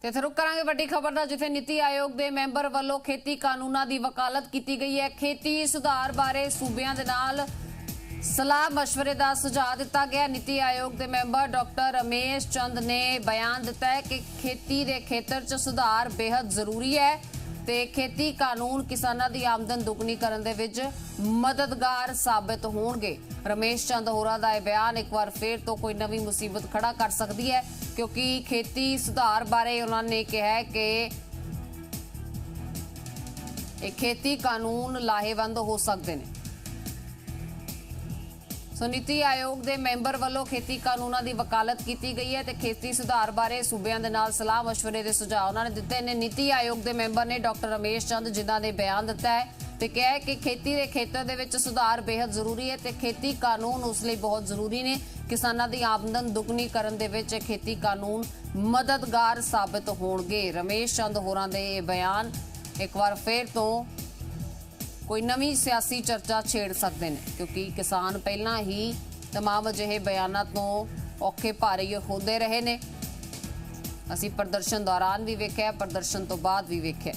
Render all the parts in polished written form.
ਤੇ ਇੱਥੇ ਰੁਕ ਕਰਾਂਗੇ ਵੱਡੀ ਖਬਰ ਦਾ, ਜਿੱਥੇ ਨੀਤੀ ਆਯੋਗ ਦੇ ਮੈਂਬਰ ਵੱਲੋਂ ਖੇਤੀ ਕਾਨੂੰਨਾਂ ਦੀ ਵਕਾਲਤ ਕੀਤੀ ਗਈ ਹੈ। ਖੇਤੀ ਸੁਧਾਰ ਬਾਰੇ ਸੂਬਿਆਂ ਦੇ ਨਾਲ ਸਲਾਹ ਮਸ਼ਵਰੇ ਦਾ ਸੁਝਾਅ ਦਿੱਤਾ ਗਿਆ। ਨੀਤੀ ਆਯੋਗ ਦੇ ਮੈਂਬਰ ਡਾਕਟਰ ਰਮੇਸ਼ ਚੰਦ ਨੇ ਬਿਆਨ ਦਿੱਤਾ ਹੈ ਕਿ ਖੇਤੀ ਦੇ ਖੇਤਰ 'ਚ ਸੁਧਾਰ ਬੇहद ਜ਼ਰੂਰੀ ਹੈ ਤੇ ਖੇਤੀ ਕਾਨੂੰਨ ਕਿਸਾਨਾਂ ਦੀ ਆਮਦਨ ਦੁੱਗਣੀ ਕਰਨ ਦੇ ਵਿੱਚ ਮਦਦਗਾਰ ਸਾਬਿਤ ਹੋਣਗੇ। ਰਮੇਸ਼ ਚੰਦ ਹੋਰਾਂ ਦਾ ਇਹ ਬਿਆਨ ਇੱਕ ਵਾਰ ਫੇਰ ਤੋਂ ਕੋਈ ਨਵੀਂ ਮੁਸੀਬਤ ਖੜਾ ਕਰ ਸਕਦੀ ਹੈ, ਕਿਉਂਕਿ ਖੇਤੀ ਸੁਧਾਰ ਬਾਰੇ ਉਹਨਾਂ ਨੇ ਕਿਹਾ ਹੈ ਕਿ ਇਹ ਖੇਤੀ ਕਾਨੂੰਨ ਲਾਹੇਵੰਦ ਹੋ ਸਕਦੇ ਨੇ। ਸੋ ਨੀਤੀ ਆਯੋਗ ਦੇ ਮੈਂਬਰ ਵੱਲੋਂ ਖੇਤੀ ਕਾਨੂੰਨਾਂ ਦੀ ਵਕਾਲਤ ਕੀਤੀ ਗਈ ਹੈ ਤੇ ਖੇਤੀ ਸੁਧਾਰ ਬਾਰੇ ਸੂਬਿਆਂ ਦੇ ਨਾਲ ਸਲਾਹ ਮਸ਼ਵਰੇ ਦੇ ਸੁਝਾਅ ਉਹਨਾਂ ਨੇ ਦਿੱਤੇ ਨੇ। ਨੀਤੀ ਆਯੋਗ ਦੇ ਮੈਂਬਰ ਨੇ ਡਾਕਟਰ ਰਮੇਸ਼ ਚੰਦ, ਜਿਨ੍ਹਾਂ ਨੇ ਬਿਆਨ ਦਿੱਤਾ ਹੈ ਤੇ ਕਿਹਾ ਹੈ ਕਿ ਖੇਤੀ ਦੇ ਖੇਤਰ ਦੇ ਵਿੱਚ ਸੁਧਾਰ ਬੇहद ਜ਼ਰੂਰੀ ਹੈ ਤੇ ਖੇਤੀ ਕਾਨੂੰਨ ਉਸ ਲਈ ਬਹੁਤ ਜ਼ਰੂਰੀ ਨੇ। ਕਿਸਾਨਾਂ ਦੀ ਆਮਦਨ ਦੁੱਗਣੀ ਕਰਨ ਦੇ ਵਿੱਚ ਖੇਤੀ ਕਾਨੂੰਨ ਮਦਦਗਾਰ ਸਾਬਿਤ ਹੋਣਗੇ। ਰਮੇਸ਼ ਚੰਦ ਹੋਰਾਂ ਦੇ ਇਹ ਬਿਆਨ ਇੱਕ ਵਾਰ ਫੇਰ ਤੋਂ ਕੋਈ ਨਵੀਂ ਸਿਆਸੀ ਚਰਚਾ ਛੇੜ ਸਕਦੇ ਨੇ, ਕਿਉਂਕਿ ਕਿਸਾਨ ਪਹਿਲਾਂ ਹੀ तमाम ਅਜਿਹੇ ਬਿਆਨਾਂ ਤੋਂ ਔਖੇ ਭਾਰੇ ਹੁੰਦੇ ਰਹੇ ਨੇ। ਅਸੀਂ ਪ੍ਰਦਰਸ਼ਨ ਦੌਰਾਨ ਵੀ ਵੇਖਿਆ, ਪ੍ਰਦਰਸ਼ਨ ਤੋਂ ਬਾਅਦ ਵੀ ਵੇਖਿਆ।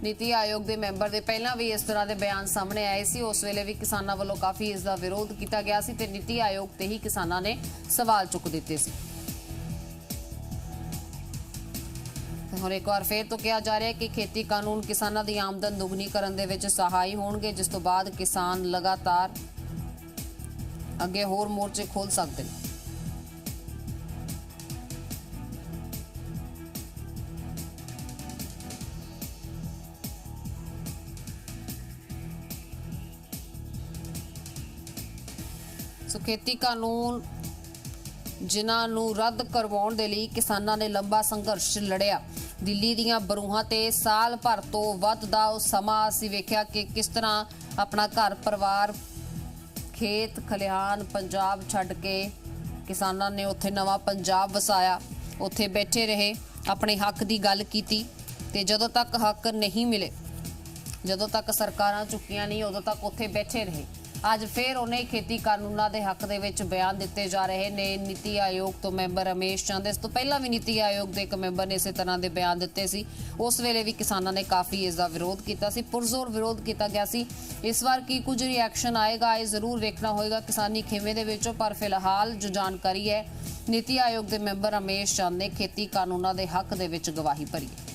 ਨੀਤੀ ਆਯੋਗ ਦੇ ਮੈਂਬਰ ਦੇ ਪਹਿਲਾਂ ਵੀ ਇਸ ਤਰ੍ਹਾਂ ਦੇ ਬਿਆਨ ਸਾਹਮਣੇ ਆਏ ਸੀ। ਉਸ ਵੇਲੇ ਵੀ ਕਿਸਾਨਾਂ ਵੱਲੋਂ ਕਾਫੀ ਇਸ ਦਾ ਵਿਰੋਧ ਕੀਤਾ ਗਿਆ ਸੀ ਤੇ ਨੀਤੀ ਆਯੋਗ ਤੇ ਹੀ ਕਿਸਾਨਾਂ ਨੇ ਸਵਾਲ ਚੁੱਕ ਦਿੱਤੇ ਸੀ। ਹੁਣ ਇੱਕ ਵਾਰ ਫੇਰ ਤੋਂ ਕਿਹਾ ਜਾ ਰਿਹਾ ਹੈ ਕਿ ਖੇਤੀ ਕਾਨੂੰਨ ਕਿਸਾਨਾਂ ਦੀ ਆਮਦਨ ਦੁੱਗਣੀ ਕਰਨ ਦੇ ਵਿੱਚ ਸਹਾਈ ਹੋਣਗੇ, ਜਿਸ ਤੋਂ ਬਾਅਦ ਕਿਸਾਨ ਲਗਾਤਾਰ ਅੱਗੇ ਹੋਰ ਮੋਰਚੇ ਖੋਲ ਸਕਦੇ ਨੇ। ਸੋ ਖੇਤੀ ਕਾਨੂੰਨ ਜਿਨ੍ਹਾਂ ਨੂੰ ਰੱਦ ਕਰਵਾਉਣ ਦੇ ਲਈ ਕਿਸਾਨਾਂ ਨੇ ਲੰਬਾ ਸੰਘਰਸ਼ ਲੜਿਆ। ਦਿੱਲੀ ਦੀਆਂ ਬਰੂਹਾਂ ਤੇ ਸਾਲ ਭਰ ਤੋਂ ਵੱਧ ਦਾ ਉਹ ਸਮਾਂ ਅਸੀਂ ਵੇਖਿਆ ਕਿ ਕਿਸ ਤਰ੍ਹਾਂ ਆਪਣਾ ਘਰ ਪਰਿਵਾਰ, ਖੇਤ ਖਲਿਹਾਨ ਪੰਜਾਬ ਛੱਡ ਕੇ ਕਿਸਾਨਾਂ ਨੇ ਉੱਥੇ ਨਵਾਂ ਪੰਜਾਬ ਵਸਾਇਆ, ਉੱਥੇ ਬੈਠੇ ਰਹੇ, ਆਪਣੇ ਹੱਕ ਦੀ ਗੱਲ ਕੀਤੀ ਤੇ ਜਦੋਂ ਤੱਕ ਹੱਕ ਨਹੀਂ ਮਿਲੇ, ਜਦੋਂ ਤੱਕ ਸਰਕਾਰਾਂ ਚੁੱਕੀਆਂ ਨਹੀਂ, ਉਦੋਂ ਤੱਕ ਉੱਥੇ ਬੈਠੇ ਰਹੇ। ਅੱਜ ਫਿਰ ਉਹਨੇ ਖੇਤੀ ਕਾਨੂੰਨਾਂ ਦੇ ਹੱਕ ਦੇ ਵਿੱਚ ਬਿਆਨ ਦਿੱਤੇ ਜਾ ਰਹੇ ਨੇ। ਨੀਤੀ ਆਯੋਗ ਤੋਂ ਮੈਂਬਰ ਰਮੇਸ਼ ਚੰਦ, ਇਸ ਤੋਂ ਪਹਿਲਾਂ ਵੀ ਨੀਤੀ ਆਯੋਗ ਦੇ ਇੱਕ ਮੈਂਬਰ ਨੇ ਇਸੇ ਤਰ੍ਹਾਂ ਦੇ ਬਿਆਨ ਦਿੱਤੇ ਸੀ। ਉਸ ਵੇਲੇ ਵੀ ਕਿਸਾਨਾਂ ਨੇ ਕਾਫੀ ਇਸ ਦਾ ਵਿਰੋਧ ਕੀਤਾ ਸੀ, ਪੁਰਜ਼ੋਰ ਵਿਰੋਧ ਕੀਤਾ ਗਿਆ ਸੀ। ਇਸ ਵਾਰ ਕੀ ਕੁਝ ਰਿਐਕਸ਼ਨ ਆਏਗਾ ਇਹ ਜ਼ਰੂਰ ਵੇਖਣਾ ਹੋਏਗਾ ਕਿਸਾਨੀ ਖੇਮੇ ਦੇ ਵਿੱਚੋਂ। ਪਰ ਫਿਲਹਾਲ ਜੋ ਜਾਣਕਾਰੀ ਹੈ, ਨੀਤੀ ਆਯੋਗ ਦੇ ਮੈਂਬਰ ਰਮੇਸ਼ ਚੰਦ ਨੇ ਖੇਤੀ ਕਾਨੂੰਨਾਂ ਦੇ ਹੱਕ ਦੇ ਵਿੱਚ ਗਵਾਹੀ ਭਰੀ ਹੈ।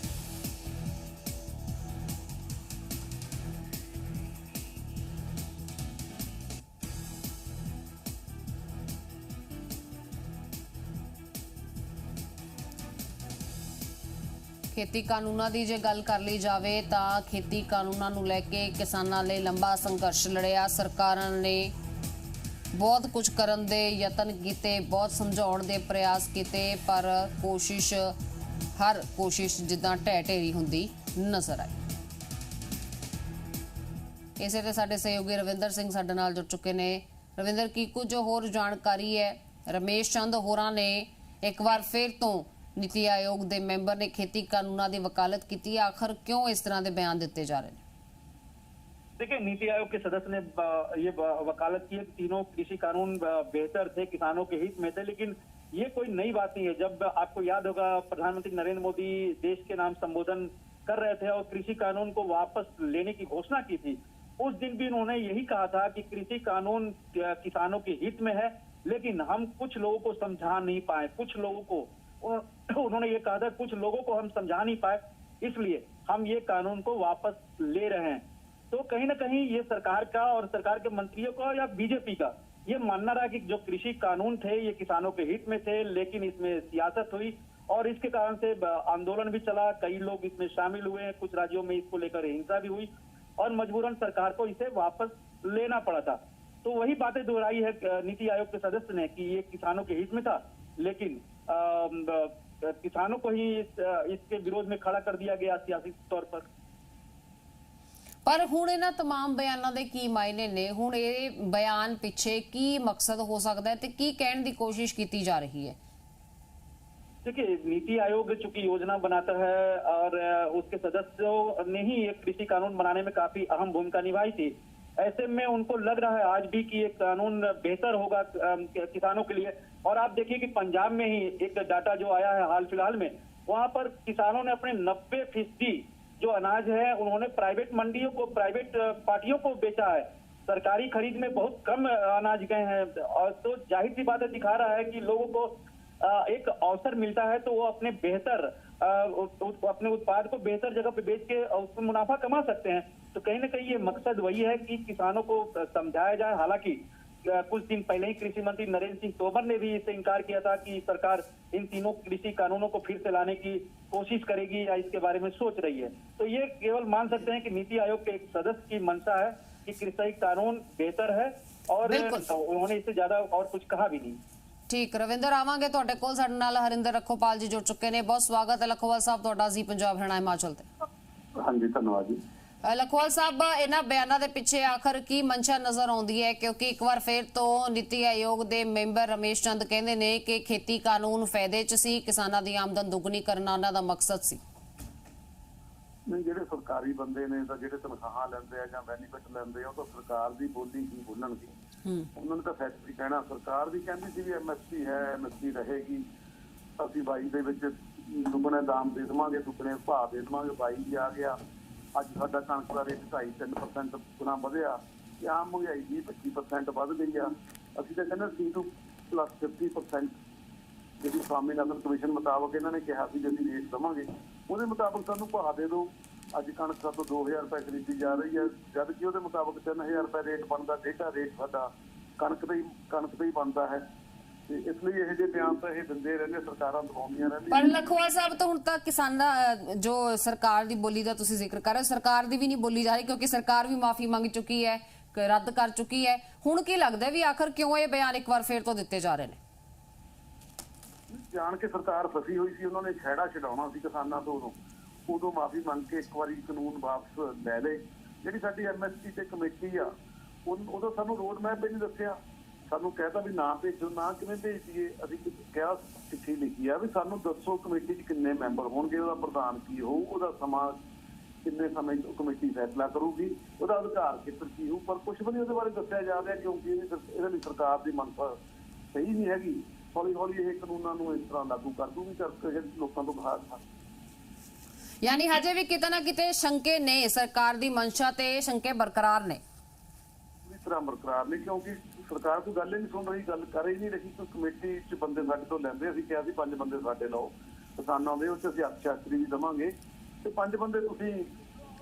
ਖੇਤੀ ਕਾਨੂੰਨਾਂ ਦੀ ਜੇ ਗੱਲ ਕਰ ਲਈ ਜਾਵੇ ਤਾਂ ਖੇਤੀ ਕਾਨੂੰਨਾਂ ਨੂੰ ਲੈ ਕੇ ਕਿਸਾਨਾਂ ਲਈ ਲੰਬਾ ਸੰਘਰਸ਼ ਲੜਿਆ। ਸਰਕਾਰਾਂ ਨੇ ਬਹੁਤ ਕੁਝ ਕਰਨ ਦੇ ਯਤਨ ਕੀਤੇ, ਬਹੁਤ ਸਮਝਾਉਣ ਦੇ ਪ੍ਰਯਾਸ ਕੀਤੇ, ਪਰ ਹਰ ਕੋਸ਼ਿਸ਼ ਜਿੱਦਾਂ ਢਹਿ ਢੇਰੀ ਹੁੰਦੀ ਨਜ਼ਰ ਆਈ। ਇਸੇ ਤੇ ਸਾਡੇ ਸਹਿਯੋਗੀ ਰਵਿੰਦਰ ਸਿੰਘ ਸਾਡੇ ਨਾਲ ਜੁੜ ਚੁੱਕੇ ਨੇ। ਰਵਿੰਦਰ, ਕੀ ਕੁਝ ਹੋਰ ਜਾਣਕਾਰੀ ਹੈ? ਰਮੇਸ਼ ਚੰਦ ਹੋਰਾਂ ਨੇ ਇੱਕ ਵਾਰ ਫਿਰ ਤੋਂ नीति आयोग के मैंबर ने खेती कानूनों की वकालत की, आखिर क्यों इस तरह के बयान दिए जा रहे हैं? देखिए, नीति आयोग के सदस्य ने ये वकालत की है कि तीनों कृषि कानून बेहतर थे, किसानों के हित में थे, लेकिन ये कोई नई बात नहीं है। जब आपको याद होगा, प्रधानमंत्री नरेंद्र मोदी देश के नाम संबोधन कर रहे थे और कृषि कानून को वापस लेने की घोषणा की थी। उस दिन भी उन्होंने यही कहा था कि कृषि कानून किसानों के हित में है, लेकिन हम कुछ लोगों को समझा नहीं पाए, कुछ लोगों को उन्होंने ये कहा था कुछ लोगों को हम समझा नहीं पाए, इसलिए हम ये कानून को वापस ले रहे हैं। तो कहीं ना कहीं ये सरकार का और सरकार के मंत्रियों का या बीजेपी का ये मानना रहा कि जो कृषि कानून थे ये किसानों के हित में थे, लेकिन इसमें सियासत हुई और इसके कारण से आंदोलन भी चला, कई लोग इसमें शामिल हुए, कुछ राज्यों में इसको लेकर हिंसा भी हुई और मजबूरन सरकार को इसे वापस लेना पड़ा था। तो वही बातें दोहराई है नीति आयोग के सदस्य ने कि ये किसानों के हित में था, लेकिन किसानों को ही इसके विरोध में खड़ा कर दिया गया सियासी तौर पर। पर हुण इन्हां तमाम बयानों के की मायने ने? हुण ये बयान पिछे की मकसद हो सकता है ते की कहने की कोशिश की जा रही है? देखिए, नीति आयोग चूंकि योजना बनाता है और उसके सदस्यों ने ही एक कृषि कानून बनाने में काफी अहम भूमिका निभाई थी, ऐसे में उनको लग रहा है आज भी कि ये कानून बेहतर होगा किसानों के लिए। और आप देखिए कि पंजाब में ही एक डाटा जो आया है हाल फिलहाल में, वहां पर किसानों ने अपने 90% जो अनाज है उन्होंने प्राइवेट मंडियों को, प्राइवेट पार्टियों को बेचा है। सरकारी खरीद में बहुत कम अनाज गए हैं। और तो जाहिर सी बात है, दिखा रहा है कि लोगों को एक अवसर मिलता है तो वो अपने बेहतर अपने उत्पाद को बेहतर जगह पे बेच के उसमें मुनाफा कमा सकते हैं। तो कहीं ना कहीं ये मकसद वही है कि किसानों को समझाया जाए। हालांकि कुछ दिन पहले ही कृषि मंत्री नरेंद्र सिंह तोमर ने भी इससे इनकार किया था कि सरकार इन तीनों कृषि कानूनों को फिर से लाने की कोशिश करेगी या इसके बारे में सोच रही है। तो ये केवल मान सकते हैं कि नीति आयोग के एक सदस्य की मंशा है कि कृषि कानून बेहतर है, और उन्होंने इससे ज्यादा और कुछ कहा भी नहीं। ठीक, रविंਦਰ ਆਵਾਂਗੇ ਤੁਹਾਡੇ ਕੋਲ। ਸਾਡੇ ਨਾਲ ਹਰਿੰਦਰ ਰੱਖੋਪਾਲ ਜੀ ਜੁੜ ਚੁੱਕੇ ਨੇ। ਬਹੁਤ ਸਵਾਗਤ ਹੈ ਲੱਖੋਵਾਲ ਸਾਹਿਬ ਤੁਹਾਡਾ ਜੀ ਪੰਜਾਬ ਹਰਿਆਣਾ ਹਿਮਾਚਲ ਤੇ। ਹਾਂਜੀ, ਧੰਨਵਾਦ ਜੀ। ਲਖਵਾਲ ਸਾਹਿਬ, ਇਹਨਾਂ ਬਿਆਨਾਂ ਦੇ ਪਿੱਛੇ ਆਖਰ ਕੀ ਮਨਸ਼ਾ ਨਜ਼ਰ ਆਉਂਦੀ ਹੈ? ਕਿਉਂਕਿ ਇੱਕ ਵਾਰ ਫਿਰ ਤੋਂ ਨੀਤੀ ਆਯੋਗ ਦੇ ਮੈਂਬਰ ਰਮੇਸ਼ ਚੰਦ ਕਹਿੰਦੇ ਨੇ ਕਿ ਖੇਤੀ ਕਾਨੂੰਨ ਫਾਇਦੇ 'ਚ ਸੀ, ਕਿਸਾਨਾਂ ਦੀ ਆਮਦਨ ਦੁੱਗਣੀ ਕਰਨਾ ਉਹਨਾਂ ਦਾ ਮਕਸਦ ਸੀ। ਨਹੀਂ, ਜਿਹੜੇ ਸਰਕਾਰੀ ਬੰਦੇ ਨੇ ਤਾਂ ਜਿਹੜੇ ਤਨਖਾਹਾਂ ਲੈਂਦੇ ਆ ਜਾਂ ਬੈਨੀਫਿਟ ਲੈਂਦੇ ਆ ਉਹ ਤਾਂ ਸਰਕਾਰ ਦੀ ਬੋਲੀ ਹੀ ਬੋਲਣਗੇ। ਉਹਨਾਂ ਨੇ ਤਾਂ ਫੈਕਟਰੀ ਕਹਿਣਾ। ਸਰਕਾਰ ਵੀ ਕਹਿੰਦੀ ਸੀ ਵੀ ਐਮਐਸਪੀ ਹੈ, ਐਮਐਸਪੀ ਰਹੇਗੀ, ਅਸੀਂ 22 ਦੇ ਵਿੱਚ ਦੁੱਗਣੇ ਦਾਮ ਦੇ ਦੇਵਾਂਗੇ, ਦੁੱਗਣੇ ਭਾਅ ਦੇ ਦੇਵਾਂਗੇ। 22 ਆ ਗਿਆ, ਅੱਜ ਸਾਡਾ ਕਣਕ ਦਾ ਰੇਟ 2.5-3% ਗੁਣਾ ਵਧਿਆ ਤੇ ਆਮ ਮਹਿੰਗਾਈ ਦੀ 25% ਵੱਧ ਗਈ ਆ। ਅਸੀਂ ਤਾਂ ਕਹਿੰਦੇ C2 + 50% ਜਿਹੜੀ ਸਵਾਮੀਨਾਥਨ ਕਮਿਸ਼ਨ ਮੁਤਾਬਕ ਇਹਨਾਂ ਨੇ ਕਿਹਾ ਸੀ ਕਿ ਅਸੀਂ ਰੇਟ ਦੇਵਾਂਗੇ, ਉਹਦੇ ਮੁਤਾਬਕ ਸਾਨੂੰ ਭਾਅ ਦੇ ਦਿਓ। ਅੱਜ ਕਣਕ ਸਾਤੋਂ 2000 ਰੁਪਏ ਖਰੀਦੀ ਜਾ ਰਹੀ ਹੈ, ਜਦ ਕਿ ਉਹਦੇ ਮੁਤਾਬਕ 3000 ਰੁਪਏ ਰੇਟ ਬਣਦਾ। ਡੇਟਾ ਰੇਟ ਸਾਡਾ ਕਣਕ ਤੇ ਹੀ ਬਣਦਾ ਹੈ। ਤੇ ਇਸ ਲਈ ਇਹ ਜਿਹੇ ਬਿਆਨ ਤਾਂ ਇਹ ਦਿੰਦੇ ਰਹਿੰਦੇ, ਸਰਕਾਰਾਂ ਦਵਾਉਂਦੀਆਂ ਰਹਿੰਦੀਆਂ। ਪਰ ਲਖਵਾਲ ਸਾਹਿਬ, ਤਾਂ ਹੁਣ ਤਾਂ ਕਿਸਾਨਾਂ ਜੋ ਸਰਕਾਰ ਦੀ ਬੋਲੀ ਦਾ ਤੁਸੀਂ ਜ਼ਿਕਰ ਕਰ ਰਹੇ ਹੋ, ਸਰਕਾਰ ਦੀ ਵੀ ਨਹੀਂ ਬੋਲੀ ਜਾ ਰਹੀ, ਕਿਉਂਕਿ ਸਰਕਾਰ ਵੀ ਮਾਫੀ ਮੰਗ ਚੁੱਕੀ ਹੈ, ਰੱਦ ਕਰ ਚੁੱਕੀ ਹੈ। ਹੁਣ ਕੀ ਲੱਗਦਾ ਵੀ ਆਖਰ ਕਿਉਂ ਇਹ ਬਿਆਨ ਇੱਕ ਵਾਰ ਫੇਰ ਤੋਂ ਦਿੱਤੇ ਜਾ ਰਹੇ ਨੇ? ਜਾਣ ਕੇ ਸਰਕਾਰ ਫਸੀ ਹੋਈ ਸੀ, ਉਹਨਾਂ ਨੇ ਖਹਿੜਾ ਛਡਾਉਣਾ ਸੀ ਕਿਸਾਨਾਂ ਤੋਂ। ਉਦੋਂ ਮਾਫੀ ਮੰਗ ਕੇ ਇੱਕ ਵਾਰੀ ਕਾਨੂੰਨ ਵਾਪਸ ਲੈ ਲਏ। ਜਿਹੜੀ ਸਾਡੀ ਐਮਐਸਪੀ ਤੇ ਕਮੇਟੀ ਆ, ਉਦੋਂ ਸਾਨੂੰ ਰੋਡ ਮੈਪ ਹੀ ਨਹੀਂ ਦੱਸਿਆ। ਸਾਨੂੰ ਕਹਿਤਾ ਵੀ ਨਾ ਭੇਜੋ, ਨਾ ਕਿਵੇਂ ਭੇਜ ਦਈਏ। ਅਸੀਂ ਕਿਹਾ, ਚਿੱਠੀ ਲਿਖੀ ਆ ਵੀ ਸਾਨੂੰ ਦੱਸੋ ਕਮੇਟੀ 'ਚ ਕਿੰਨੇ ਮੈਂਬਰ ਹੋਣਗੇ, ਉਹਦਾ ਪ੍ਰਧਾਨ ਕੀ ਹੋਊ, ਉਹਦਾ ਸਮਾਂ ਕਿੰਨੇ ਸਮੇਂ ਕਮੇਟੀ ਫੈਸਲਾ ਕਰੂਗੀ, ਉਹਦਾ ਅਧਿਕਾਰ ਖੇਤਰ ਕੀ ਹੋਊ। ਪਰ ਕੁਛ ਵੀ ਨਹੀਂ ਉਹਦੇ ਬਾਰੇ ਦੱਸਿਆ ਜਾ ਰਿਹਾ, ਕਿਉਂਕਿ ਇਹਦੇ ਲਈ ਸਰਕਾਰ ਦੀ ਮਨਸ਼ਾ ਸਹੀ ਨਹੀਂ ਹੈਗੀ। ਹੌਲੀ ਹੌਲੀ ਇਹ ਕਾਨੂੰਨਾਂ ਨੂੰ ਇਸ ਤਰ੍ਹਾਂ ਲਾਗੂ ਕਰ ਦੂਗੀ ਕਰਕੇ ਲੋਕਾਂ ਤੋਂ ਬਾਹਰ। ਯਾਨੀ ਹਜੇ ਵੀ ਕਿਤੇ ਨਾ ਕਿਤੇ ਸ਼ੰਕੇ ਨੇ, ਸਰਕਾਰ ਦੀ ਮਨਸ਼ਾ ਤੇ ਸ਼ੰਕੇ ਬਰਕਰਾਰ ਨੇ। ਪੂਰੀ ਤਰ੍ਹਾਂ ਬਰਕਰਾਰ ਨੇ, ਕਿਉਂਕਿ ਸਰਕਾਰ ਕੋਈ ਗੱਲ ਹੀ ਨਹੀਂ ਸੁਣ ਰਹੀ, ਗੱਲ ਕਰ ਹੀ ਨਹੀਂ ਰਹੀ। ਕੋਈ ਕਮੇਟੀ 'ਚ ਬੰਦੇ ਸਾਡੇ ਤੋਂ ਲੈਂਦੇ, ਅਸੀਂ ਕਿਹਾ ਸੀ 5 ਬੰਦੇ ਸਾਡੇ ਲਓ ਕਿਸਾਨਾਂ ਦੇ, ਉਹ 'ਚ ਅਸੀਂ ਅਰਥਸ਼ਾਸਤਰੀ ਵੀ ਦੇਵਾਂਗੇ ਤੇ 5 ਬੰਦੇ ਤੁਸੀਂ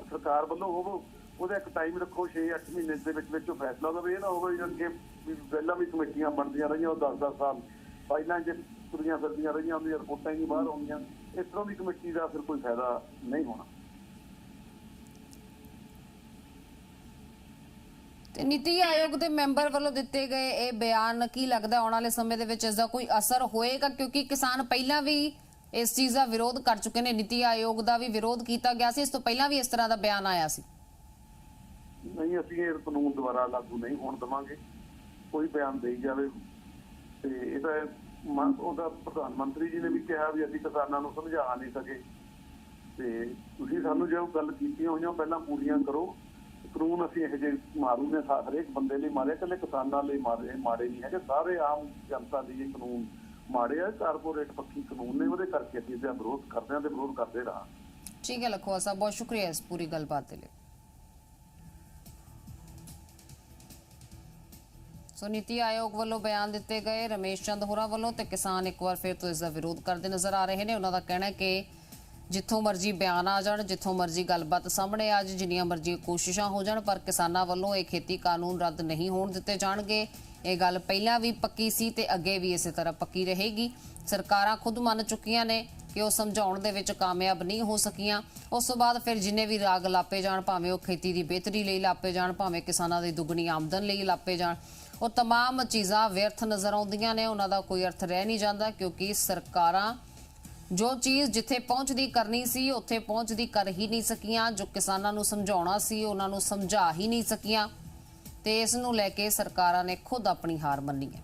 ਸਰਕਾਰ ਵੱਲੋਂ ਹੋਵੋ। ਉਹਦਾ ਇੱਕ ਟਾਈਮ ਰੱਖੋ, 6-8 ਮਹੀਨੇ ਦੇ ਵਿੱਚ ਉਹ ਫੈਸਲਾ ਦੇਵੇ। ਇਹ ਨਾ ਹੋਵੇ ਅੱਗੇ ਪਹਿਲਾਂ ਵੀ ਕਮੇਟੀਆਂ ਬਣਦੀਆਂ ਰਹੀਆਂ, ਉਹ 10-10 ਸਾਲ ਪਹਿਲਾਂ ਜੇ ਤੁਰੀਆਂ ਫਿਰਦੀਆਂ ਰਹੀਆਂ, ਉਹਦੀਆਂ ਰਿਪੋਰਟਾਂ ਹੀ ਨਹੀਂ ਬਾਹਰ ਆਉਂਦੀਆਂ। ਇਸ ਤਰ੍ਹਾਂ ਦੀ ਕਮੇਟੀ ਦਾ ਫਿਰ ਕੋਈ ਫਾਇਦਾ ਨਹੀਂ ਹੋਣਾ। ਤੇ ਨੀਤੀ ਆਯੋਗ ਦੇ ਮੈਂਬਰ ਵੱਲੋਂ ਦਿੱਤੇ ਗਏ ਇਹ ਬਿਆਨ, ਕੀ ਲੱਗਦਾ ਆਉਣ ਵਾਲੇ ਸਮੇਂ ਦੇ ਵਿੱਚ ਇਸ ਦਾ ਕੋਈ ਅਸਰ ਹੋਏਗਾ? ਕਿਉਂਕਿ ਕਿਸਾਨ ਪਹਿਲਾਂ ਵੀ ਇਸ ਚੀਜ਼ ਦਾ ਵਿਰੋਧ ਕਰ ਚੁੱਕੇ ਨੇ, ਨੀਤੀ ਆਯੋਗ ਦਾ ਵੀ ਵਿਰੋਧ ਕੀਤਾ ਗਿਆ ਸੀ, ਇਸ ਤੋਂ ਪਹਿਲਾਂ ਵੀ ਇਸ ਤਰ੍ਹਾਂ ਦਾ ਬਿਆਨ ਆਇਆ ਸੀ। ਨਹੀਂ, ਅਸੀਂ ਇਹ ਕਾਨੂੰਨ ਦੁਬਾਰਾ ਲਾਗੂ ਨਹੀਂ ਹੋਣ ਦੇਵਾਂਗੇ। ਕੋਈ ਬਿਆਨ ਦੇਈ ਜਾਵੇ ਤੇ ਇਹਦਾ ਉਹਦਾ ਪ੍ਰਧਾਨ ਮੰਤਰੀ ਜੀ ਨੇ ਵੀ ਕਿਹਾ ਵੀ ਅਸੀਂ ਕਿਸਾਨਾਂ ਨੂੰ ਸਮਝਾ ਨਹੀਂ ਸਕੇ। ਤੇ ਤੁਸੀਂ ਸਾਨੂੰ ਜੋ ਗੱਲ ਕੀਤੀਆਂ ਹੋਈਆਂ ਪਹਿਲਾਂ ਪੂਰੀਆਂ ਕਰੋ। ਕਾਨੂੰਨ ਅਸੀਂ ਇਹੋ ਜਿਹੇ ਮਾਰੂ ਨੇ, ਹਰੇਕ ਬੰਦੇ ਲਈ ਮਾਰੇ, ਇਕੱਲੇ ਕਿਸਾਨਾਂ ਲਈ ਮਾੜੇ ਨਹੀਂ ਹੈਗੇ, ਸਾਰੇ ਆਮ ਜਨਤਾ ਲਈ ਇਹ ਕਾਨੂੰਨ ਮਾੜੇ ਆ। ਕਾਰਪੋਰੇਟ ਪੱਖੀ ਕਾਨੂੰਨ ਨੇ, ਉਹਦੇ ਕਰਕੇ ਅਸੀਂ ਇਹਦਾ ਵਿਰੋਧ ਕਰਦੇ ਹਾਂ ਤੇ ਵਿਰੋਧ ਕਰਦੇ ਰਹਾਂ। ਠੀਕ ਹੈ ਲਖਵਾਲ ਸਾਹਿਬ, ਬਹੁਤ ਸ਼ੁਕਰੀਆ ਇਸ ਪੂਰੀ ਗੱਲਬਾਤ ਦੇ ਲਈ। ਸੋ ਨੀਤੀ ਆਯੋਗ ਵੱਲੋਂ ਬਿਆਨ ਦਿੱਤੇ ਗਏ ਰਮੇਸ਼ ਚੰਦ ਹੋਰਾਂ ਵੱਲੋਂ, ਤੇ ਕਿਸਾਨ ਇੱਕ ਵਾਰ ਫਿਰ ਤੋਂ ਇਸ ਦਾ ਵਿਰੋਧ ਕਰਦੇ ਨਜ਼ਰ ਆ ਰਹੇ ਨੇ। ਉਹਨਾਂ ਦਾ ਕਹਿਣਾ ਹੈ ਕਿ ਜਿੱਥੋਂ ਮਰਜ਼ੀ ਬਿਆਨ ਆ ਜਾਣ, ਜਿੱਥੋਂ ਮਰਜ਼ੀ ਗੱਲਬਾਤ ਸਾਹਮਣੇ ਆ ਜਾਏ, ਜਿੰਨੀਆਂ ਮਰਜ਼ੀ ਕੋਸ਼ਿਸ਼ਾਂ ਹੋ ਜਾਣ, ਪਰ ਕਿਸਾਨਾਂ ਵੱਲੋਂ ਇਹ ਖੇਤੀ ਕਾਨੂੰਨ ਰੱਦ ਨਹੀਂ ਹੋਣ ਦਿੱਤੇ ਜਾਣਗੇ। ਇਹ ਗੱਲ ਪਹਿਲਾਂ ਵੀ ਪੱਕੀ ਸੀ ਤੇ ਅੱਗੇ ਵੀ ਇਸੇ ਤਰ੍ਹਾਂ ਪੱਕੀ ਰਹੇਗੀ। ਸਰਕਾਰਾਂ ਖੁਦ ਮੰਨ ਚੁੱਕੀਆਂ ਨੇ ਕਿ ਉਹ ਸਮਝਾਉਣ ਦੇ ਵਿੱਚ ਕਾਮਯਾਬ ਨਹੀਂ ਹੋ ਸਕੀਆਂ। ਉਸ ਤੋਂ ਬਾਅਦ ਫਿਰ ਜਿੰਨੇ ਵੀ ਰਾਗ ਲਾਪੇ ਜਾਣ, ਭਾਵੇਂ ਉਹ ਖੇਤੀ ਦੀ ਬਿਹਤਰੀ ਲਈ ਲਾਪੇ ਜਾਣ, ਭਾਵੇਂ ਕਿਸਾਨਾਂ ਦੀ ਦੁੱਗਣੀ ਆਮਦਨ ਲਈ ਲਾਪੇ ਜਾਣ, ਉਹ तमाम ਚੀਜ਼ਾਂ ਵਿਅਰਥ ਨਜ਼ਰ ਆਉਂਦੀਆਂ ਨੇ। ਉਹਨਾਂ ਦਾ ਕੋਈ ਅਰਥ ਰਹਿ ਨਹੀਂ ਜਾਂਦਾ, ਕਿਉਂਕਿ ਸਰਕਾਰਾਂ ਜੋ ਚੀਜ਼ ਜਿੱਥੇ ਪਹੁੰਚਦੀ ਕਰਨੀ ਸੀ ਉੱਥੇ ਪਹੁੰਚਦੀ ਕਰ ਹੀ ਨਹੀਂ ਸਕੀਆਂ। ਜੋ ਕਿਸਾਨਾਂ ਨੂੰ ਸਮਝਾਉਣਾ ਸੀ ਉਹਨਾਂ ਨੂੰ ਸਮਝਾ ਹੀ ਨਹੀਂ ਸਕੀਆਂ, ਤੇ ਇਸ ਨੂੰ ਲੈ ਕੇ ਸਰਕਾਰਾਂ ਨੇ ਖੁਦ ਆਪਣੀ ਹਾਰ ਮੰਨੀ ਹੈ।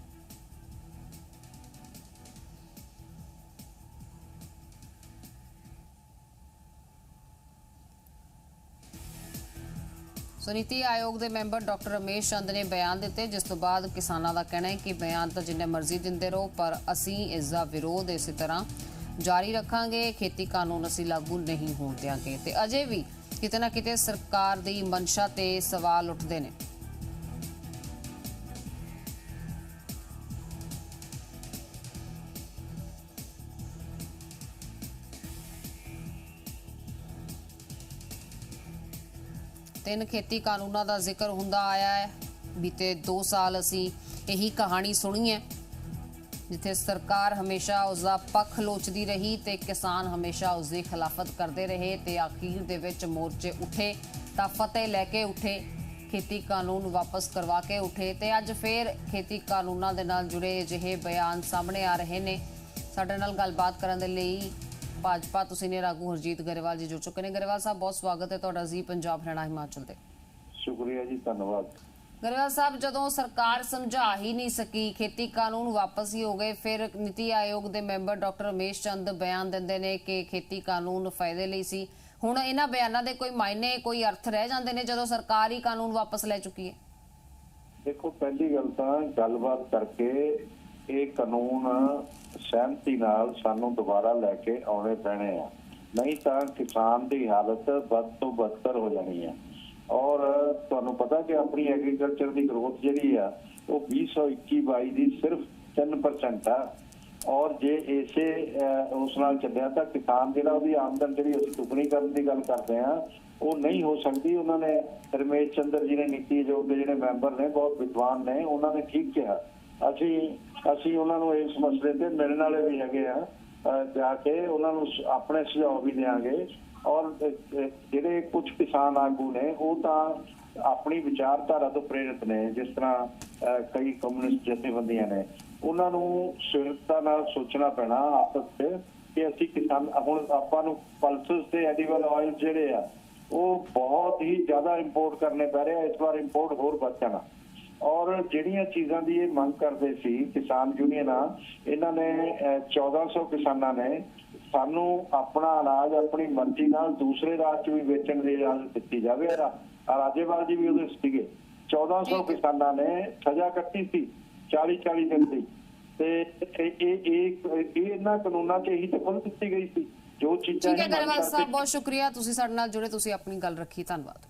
ਸੋ ਨੀਤੀ ਆਯੋਗ ਦੇ ਮੈਂਬਰ ਡਾਕਟਰ ਰਮੇਸ਼ ਚੰਦ ਨੇ ਬਿਆਨ ਦਿੱਤੇ, ਜਿਸ ਤੋਂ ਬਾਅਦ ਕਿਸਾਨਾਂ ਦਾ ਕਹਿਣਾ ਹੈ ਕਿ ਬਿਆਨ ਤਾਂ ਜਿੰਨੇ ਮਰਜ਼ੀ ਦਿੰਦੇ ਰਹੋ, ਪਰ ਅਸੀਂ ਇਸ ਦਾ ਵਿਰੋਧ ਇਸੇ ਤਰ੍ਹਾਂ ਜਾਰੀ ਰੱਖਾਂਗੇ। ਖੇਤੀ ਕਾਨੂੰਨ ਅਸੀਂ ਲਾਗੂ ਨਹੀਂ ਹੋਣ ਦਿਆਂਗੇ। ਤੇ ਅਜੇ ਵੀ ਕਿਤੇ ਨਾ ਕਿਤੇ ਸਰਕਾਰ ਦੀ ਮਨਸ਼ਾ ਤੇ ਸਵਾਲ ਉੱਠਦੇ ਨੇ। ਤਿੰਨ ਖੇਤੀ ਕਾਨੂੰਨਾਂ ਦਾ ਜ਼ਿਕਰ ਹੁੰਦਾ ਆਇਆ ਹੈ। ਬੀਤੇ 2 ਸਾਲ ਅਸੀਂ ਇਹੀ ਕਹਾਣੀ ਸੁਣੀ ਹੈ, ਜਿੱਥੇ ਸਰਕਾਰ ਹਮੇਸ਼ਾ ਉਸਦਾ ਪੱਖ ਲੋਚਦੀ ਰਹੀ ਤੇ ਕਿਸਾਨ ਹਮੇਸ਼ਾ ਉਸਦੀ ਖਿਲਾਫਤ ਕਰਦੇ ਰਹੇ ਤੇ ਆਖਿਰ ਦੇ ਵਿੱਚ ਮੋਰਚੇ ਉੱਠੇ ਤਾਂ ਫਤਿਹ ਲੈ ਕੇ ਉੱਠੇ, ਖੇਤੀ ਕਾਨੂੰਨ ਵਾਪਸ ਕਰਵਾ ਕੇ ਉੱਠੇ ਤੇ ਅੱਜ ਫੇਰ ਖੇਤੀ ਕਾਨੂੰਨਾਂ ਦੇ ਨਾਲ ਜੁੜੇ ਅਜਿਹੇ ਬਿਆਨ ਸਾਹਮਣੇ ਆ ਰਹੇ ਨੇ। ਸਾਡੇ ਨਾਲ ਗੱਲਬਾਤ ਕਰਨ ਦੇ ਲਈ ਭਾਜਪਾ ਤੋਂ ਸੀਨੀਅਰ ਆਗੂ ਹਰਜੀਤ ਗਰੇਵਾਲ ਜੀ ਜੁੜ ਚੁੱਕੇ ਨੇ। ਗਰੇਵਾਲ ਸਾਹਿਬ, ਬਹੁਤ ਸਵਾਗਤ ਹੈ ਤੁਹਾਡਾ ਜੀ ਪੰਜਾਬ ਹਰਿਆਣਾ ਹਿਮਾਚਲ ਤੇ। ਸ਼ੁਕਰੀਆ ਜੀ, ਧੰਨਵਾਦ। ਗਰੇਵਾਲ ਸਾਹਿਬ, ਜਦੋਂ ਸਰਕਾਰ ਸਮਝਾ ਹੀ ਨਹੀਂ ਸਕੀ, ਖੇਤੀ ਕਾਨੂੰਨ ਵਾਪਸ ਹੀ ਹੋ ਗਏ, ਫਿਰ ਨੀਤੀ ਆਯੋਗ ਦੇ ਮੈਂਬਰ ਡਾਕਟਰ ਰਮੇਸ਼ ਚੰਦ ਬਿਆਨ ਦਿੰਦੇ ਨੇ ਕਿ ਖੇਤੀ ਕਾਨੂੰਨ ਫਾਇਦੇ ਲਈ ਸੀ। ਹੁਣ ਇਹਨਾਂ ਬਿਆਨਾਂ ਦੇ ਕੋਈ ਮਾਇਨੇ, ਕੋਈ ਅਰਥ ਰਹਿ ਜਾਂਦੇ ਨੇ ਜਦੋਂ ਸਰਕਾਰ ਹੀ ਕਾਨੂੰਨ ਵਾਪਸ ਲੈ ਚੁੱਕੀ ਹੈ? ਦੇਖੋ, ਪਹਿਲੀ ਗੱਲ ਤਾਂ ਗੱਲਬਾਤ ਕਰਕੇ ਇਹ ਕਾਨੂੰਨ ਸਹਿਮਤੀ ਨਾਲ ਸਾਨੂੰ ਦੁਬਾਰਾ ਲੈ ਕੇ ਆਉਣੇ ਪੈਣੇ ਆ, ਨਹੀਂ ਤਾਂ ਕਿਸਾਨ ਦੀ ਹਾਲਤ ਵੱਧ ਤੋਂ ਬਦਤਰ ਹੋ ਜਾਣੀ ਹੈ। ਔਰ ਤੁਹਾਨੂੰ ਪਤਾ ਕਿ ਆਪਣੀ ਐਗਰੀਕਲਚਰ ਦੀ ਗਰੋਥ ਜਿਹੜੀ ਆ ਉਹ 2021-22 ਦੀ ਸਿਰਫ 3% ਆ। ਔਰ ਜੇ ਇਸੇ ਉਸ ਨਾਲ ਚੱਲਿਆ ਤਾਂ ਕਿਸਾਨ ਜਿਹੜਾ ਉਹਦੀ ਆਮਦਨ ਜਿਹੜੀ ਅਸੀਂ ਦੁੱਗਣੀ ਕਰਨ ਦੀ ਗੱਲ ਕਰਦੇ ਆ ਉਹ ਨਹੀਂ ਹੋ ਸਕਦੀ। ਉਹਨਾਂ ਨੇ ਰਮੇਸ਼ ਚੰਦਰ ਜੀ ਨੇ, ਨੀਤੀ ਆਯੋਗ ਦੇ ਜਿਹੜੇ ਮੈਂਬਰ ਨੇ, ਬਹੁਤ ਵਿਦਵਾਨ ਨੇ, ਉਹਨਾਂ ਨੇ ਠੀਕ ਕਿਹਾ। ਅਸੀਂ ਉਹਨਾਂ ਨੂੰ ਇਸ ਮਸਲੇ ਤੇ ਮਿਲਣ ਵਾਲੇ ਵੀ ਹੈਗੇ ਆ, ਜਾ ਕੇ ਉਹਨਾਂ ਨੂੰ ਆਪਣੇ ਸੁਝਾਅ ਵੀ ਦੇਵਾਂਗੇ। ਔਰ ਜਿਹੜੇ ਕੁਝ ਕਿਸਾਨ ਆਗੂ ਨੇ ਉਹ ਤਾਂ ਆਪਣੀ ਵਿਚਾਰਧਾਰਾ ਤੋਂ ਪ੍ਰੇਰਿਤ ਨੇ, ਜਿਸ ਤਰ੍ਹਾਂ ਕਈ ਕਮਿਊਨਿਸਟ ਜਥੇਬੰਦੀਆਂ ਨੇ, ਉਹਨਾਂ ਨੂੰ ਸਿਰਤਾ ਨਾਲ ਸੋਚਣਾ ਪੈਣਾ ਆਪਸ 'ਚ ਕਿ ਅਸੀਂ ਕਿਸਾਨ, ਹੁਣ ਆਪਾਂ ਨੂੰ ਪਲਸਸ ਤੇ ਐਡੀਬਲ ਆਇਲ ਜਿਹੜੇ ਆ ਉਹ ਬਹੁਤ ਹੀ ਜ਼ਿਆਦਾ ਇੰਪੋਰਟ ਕਰਨੇ ਪੈ ਰਹੇ ਆ। ਇਸ ਵਾਰ ਇੰਪੋਰਟ ਹੋਰ ਵੱਧ ਜਾਣਾ। ਔਰ ਜਿਹੜੀਆਂ ਚੀਜ਼ਾਂ ਦੀ ਇਹ ਮੰਗ ਕਰਦੇ ਸੀ ਕਿਸਾਨ ਯੂਨੀਅਨਾਂ, ਇਹਨਾਂ ਨੇ 1400 ਕਿਸਾਨਾਂ ਨੇ ਸਾਨੂੰ ਆਪਣਾ ਅਨਾਜ ਆਪਣੀ ਮਰਜ਼ੀ ਨਾਲ ਦੂਸਰੇ ਰਾਜ 'ਚ ਵੀ ਵੇਚਣ ਦੀ ਇਜਾਜ਼ਤ ਦਿੱਤੀ ਜਾਵੇ। ਰਾਜੇਵਾਲ ਜੀ ਵੀ ਉਹਦੇ ਸੀਗੇ। 1400 ਕਿਸਾਨਾਂ ਨੇ ਸਜ਼ਾ ਕੱਟੀ ਸੀ 40-40 ਦਿਨ ਦੀ, ਤੇ ਇਹ ਇਹਨਾਂ ਕਾਨੂੰਨਾਂ 'ਚ ਇਹੀ ਤਾਂ ਖੁੱਲ੍ਹ ਦਿੱਤੀ ਗਈ ਸੀ ਜੋ ਚੀਜ਼ਾਂ। ਠੀਕ ਹੈ ਗਰੇਵਾਲ ਸਾਹਿਬ, ਬਹੁਤ ਸ਼ੁਕਰੀਆ, ਤੁਸੀਂ ਸਾਡੇ ਨਾਲ ਜੁੜੇ, ਤੁਸੀਂ ਆਪਣੀ ਗੱਲ ਰੱਖੀ, ਧੰਨਵਾਦ।